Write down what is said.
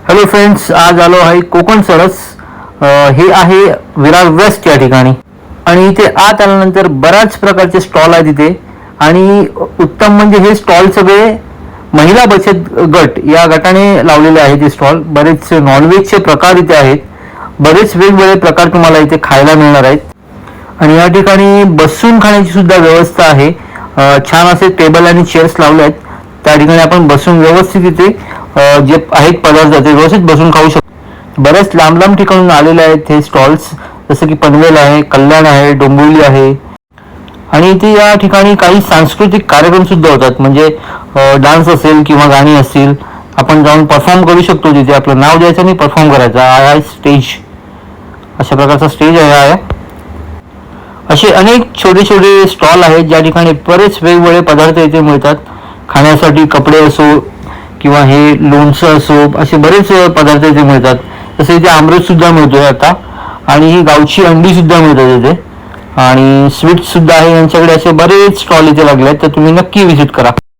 Hello friends, आज आलो आहे कोकण सरस. हे आहे विरार वेस्ट या ठिकाणी. आणि इथे आत आल्यानंतर बऱ्याच प्रकारचे स्टॉल आहेत इथे. आणि उत्तम म्हणजे हे स्टॉल सगळे महिला बचत गट या गटाने लावलेले आहेत. हे स्टॉल बरेच नॉनव्हेजचे प्रकार इथे आहेत. बरेच वेगवेगळे प्रकार तुम्हाला इथे खायला मिळणार आहेत. आणि या ठिकाणी बसून खाण्याची सुद्धा व्यवस्था आहे. छान असे टेबल आणि चेअर्स लावले आहेत. त्या ठिकाणी आपण बसून व्यवस्थित इथे जे आहेत पदार्थ ते व्यवस्थित बसून खाऊ शकतो. बरेच लांब लांब ठिकाणून आलेले आहेत हे स्टॉल्स, जसं की पनवेल आहे, कल्याण आहे, डोंबिवली आहे. आणि इथे या ठिकाणी काही सांस्कृतिक कार्यक्रम सुद्धा होतात. म्हणजे डान्स असेल किंवा गाणी असतील, आपण जाऊन परफॉर्म करू शकतो. तिथे आपलं नाव द्यायचं आणि परफॉर्म करायचं. आहे स्टेज, अशा प्रकारचा स्टेज आहे. असे अनेक छोटे छोटे स्टॉल आहेत ज्या ठिकाणी बरेच वेगवेगळे पदार्थ इथे मिळतात. खाण्यासाठी कपडे असो किंवा हे लोणचं असो, असे बरेच पदार्थ इथे मिळतात. तसे इथे आमरस सुद्धा मिळतोय आता. आणि ही गावची अंडी सुद्धा मिळतात इथे. आणि स्वीट सुद्धा आहे यांच्याकडे. असे बरेच स्टॉल इथे लागले आहेत, तर तुम्ही नक्की व्हिजिट करा.